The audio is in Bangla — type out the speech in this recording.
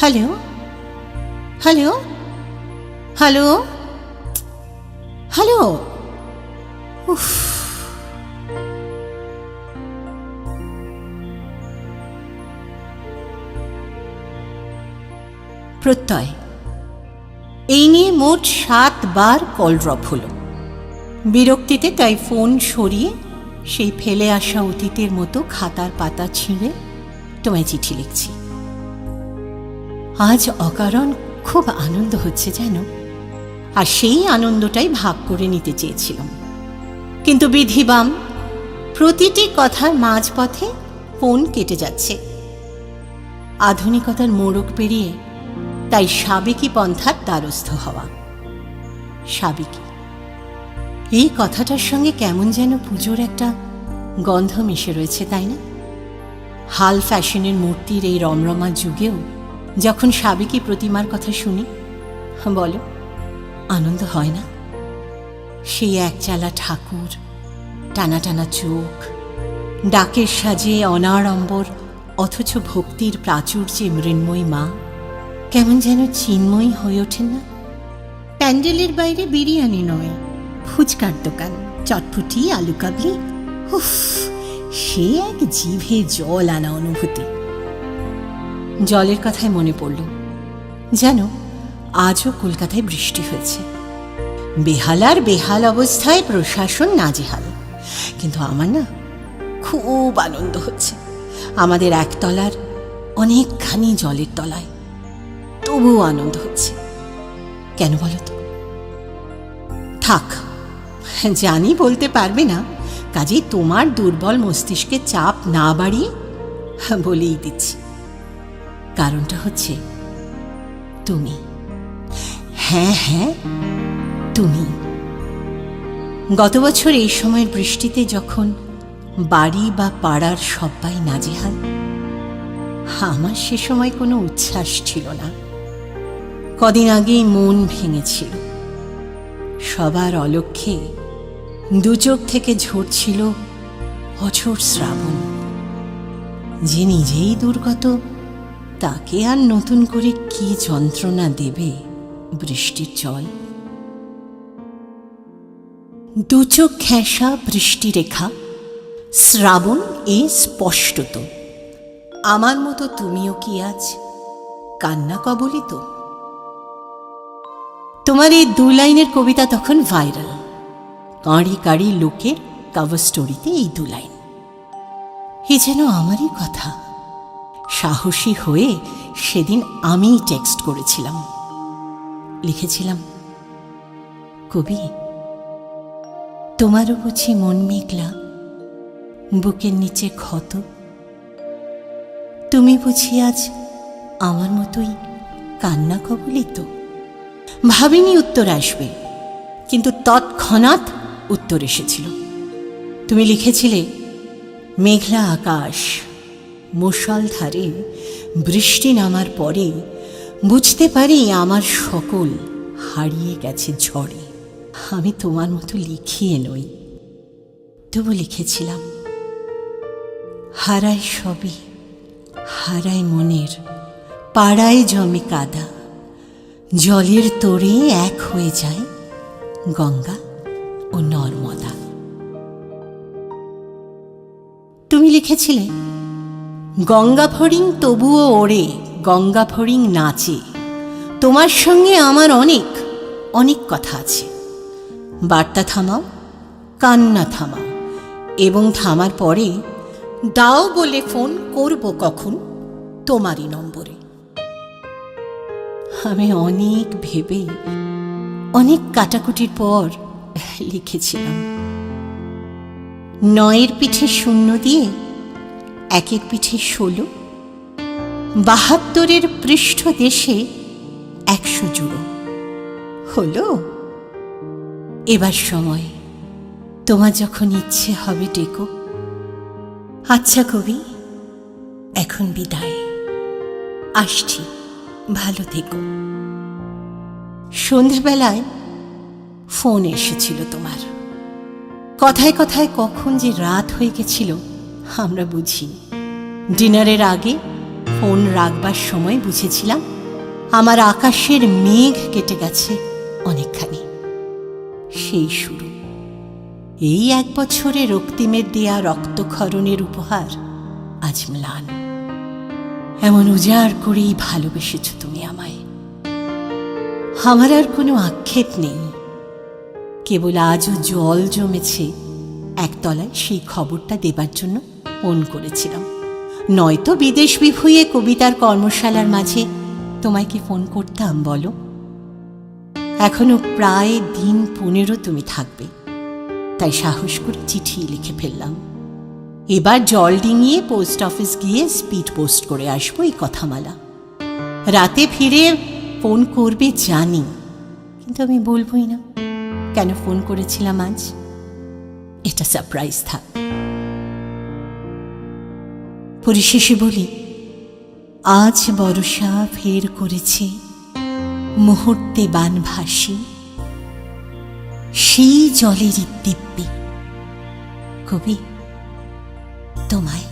Hello hello hello hello. উফ, প্রত্যয় এই নিয়ে মোট 7 বার কল ড্রপ হলো। বিরক্তিতে তাই ফোন সরিয়ে সেই ফেলে আসা অতীতের মতো খাতার পাতা ছিঁড়ে তোমায় চিঠি লিখছি। আজ অকারণ খুব আনন্দ হচ্ছে যেন, আর সেই আনন্দটাই ভাগ করে নিতে চেয়েছিলাম, কিন্তু বিধিবাম প্রতিটি কথার মাঝপথে ফোন কেটে যাচ্ছে। আধুনিকতার মোড়ক পেরিয়ে তাই সাবেকি পন্থার দ্বারস্থ হওয়া। সাবেকি এই কথাটার সঙ্গে কেমন যেন পুজোর একটা গন্ধ মিশে রয়েছে, তাই না? হাল ফ্যাশনের মূর্তির এই রমরমা যুগেও যখন সাবেকি প্রতিমার কথা শুনি, বলো আনন্দ হয় না? সেই একচালা ঠাকুর, টানা টানা চোখ, ডাকের সাজে অনাড়ম্বর অথচ ভক্তির প্রাচুর্যে মৃন্ময়ী মা কেমন যেন চিন্ময়ী হয়ে ওঠেন না? প্যান্ডেলের বাইরে বিরিয়ানি নয়, ফুচকার দোকান, চটপুটি, আলু কাবলি, উফ, সে এক জিভে জল আনা অনুভূতি। জলের কথায় মনে পড়ল, যেন আজও কলকাতায় বৃষ্টি হয়েছে। বেহালার বেহাল অবস্থায় প্রশাসন নাজেহাল, কিন্তু আমার না খুব আনন্দ হচ্ছে। আমাদের একতলার অনেকখানি জলের তলায়, তবুও আনন্দ হচ্ছে। কেন বলো তো? থাক, জানি বলতে পারবে না, কাজেই তোমার দুর্বল মস্তিষ্কে চাপ না বাড়িয়ে বলেই দিচ্ছি। কারণটা হচ্ছে তুমি। হ্যাঁ হ্যাঁ, তুমি। গত বছর এই সময়ের বৃষ্টিতে যখন বাড়ি বা পাড়ার সবাই নাজেহাল, আমার সে সময় কোনো উচ্ছ্বাস ছিল না। কদিন আগেই মন ভেঙেছিল। সবার অলক্ষ্যে দু চোখ থেকে ঝরছিল অঝোর শ্রাবণ। যে নিজেই দুর্গত, তাকে আর নতুন করে কি যন্ত্রণা দেবে বৃষ্টির জল? দু চোখ ঘেঁষা বৃষ্টিরেখা, শ্রাবণ এ স্পষ্টত। আমার মতো তুমিও কি আজ কান্না কবলিত? তোমার এই 2 লাইনের কবিতা তখন ভাইরাল। কাঁড়ি কাঁড়ি লোকের কভার স্টোরিতে এই 2 লাইন। এ যেন আমারই কথা। সাহসী হয়ে সেদিন আমিই টেক্সট করেছিলাম, লিখেছিলাম, কবি, তোমারও বুঝি মন মেঘলা, বুকের নিচে ক্ষত? তুমি বুঝি আজ আমার মতোই কান্না কবলিত? ভাবিনি উত্তর আসবে, কিন্তু তৎক্ষণাৎ উত্তর এসেছিল। তুমি লিখেছিলে, মেঘলা আকাশ, মুষলধারে বৃষ্টি নামার পরে বুঝতে পারি আমার সকল হারিয়ে গেছে ঝড়ে। আমি তোমার মতো লিখিয়ে নই, তবু লিখেছিলাম, হারাই সবই, হারাই মনের, পাড়ায় জমে কাদা, জলের তোড়ে এক হয়ে যায় গঙ্গা ও নর্মদা। তুমি লিখেছিলে, গঙ্গা ফড়িং তবুও ওড়ে, গঙ্গা ফড়িং নাচে, তোমার সঙ্গে আমার অনেক অনেক কথা আছে। বার্তা থামাও, কান্না থামাও, এবং থামার পরে দাও বলে ফোন করব কখন তোমারই নম্বরে। আমি অনেক ভেবে অনেক কাটাকুটির পর লিখেছিলাম, 9-এর পিঠে 0 দিয়ে 1-এর পিঠে 16, 72-এর পৃষ্ঠ দেশে 100 জুড়ো হলো। এবার সময়, তোমার যখন ইচ্ছে হবে ডেকো। আচ্ছা কবি, এখন বিদায়, আসছি, ভালো থেকো। সন্ধ্যেবেলায় ফোন এসেছিল তোমার। কথায় কথায় কখন যে রাত হয়ে গেছিল আমরা বুঝি। ডিনারের আগে ফোন রাখবার সময় বুঝেছিলাম আমার আকাশের মেঘ কেটে গেছে অনেকখানি। সেই শুরু। এই 1 বছরে রক্তিমের দেয়া রক্তক্ষরণের উপহার আজ ম্লান। এমন উজাড় করেই ভালোবেসেছ তুমি আমায়। আমার আর কোনো আক্ষেপ নেই, কেবল আজও জল জমেছে একতলায় সেই খবরটা দেবার জন্য ফোন করেছিলাম। নয়তো বিদেশ বিভুঁইয়ে কবিতার কর্মশালার মাঝে তোমায় কি ফোন করতাম বলো? এখনো প্রায় দিন 15 তুমি থাকবে, তাই সাহস করে চিঠি লিখে ফেললাম। এবার জল ডিঙিয়ে পোস্ট অফিস গিয়ে স্পিড পোস্ট করে আসবো এই কথামালা। রাতে ফিরে ফোন করবে জানি, কিন্তু আমি বলবই না কেন ফোন করেছিলাম আজ। এটা সারপ্রাইজ থাক। পরিশেষে বলি, আজ বর্ষা ফের করেছে মুহূর্তে বানভাসী, সেই জলের দিব্যি কবি তোমায়।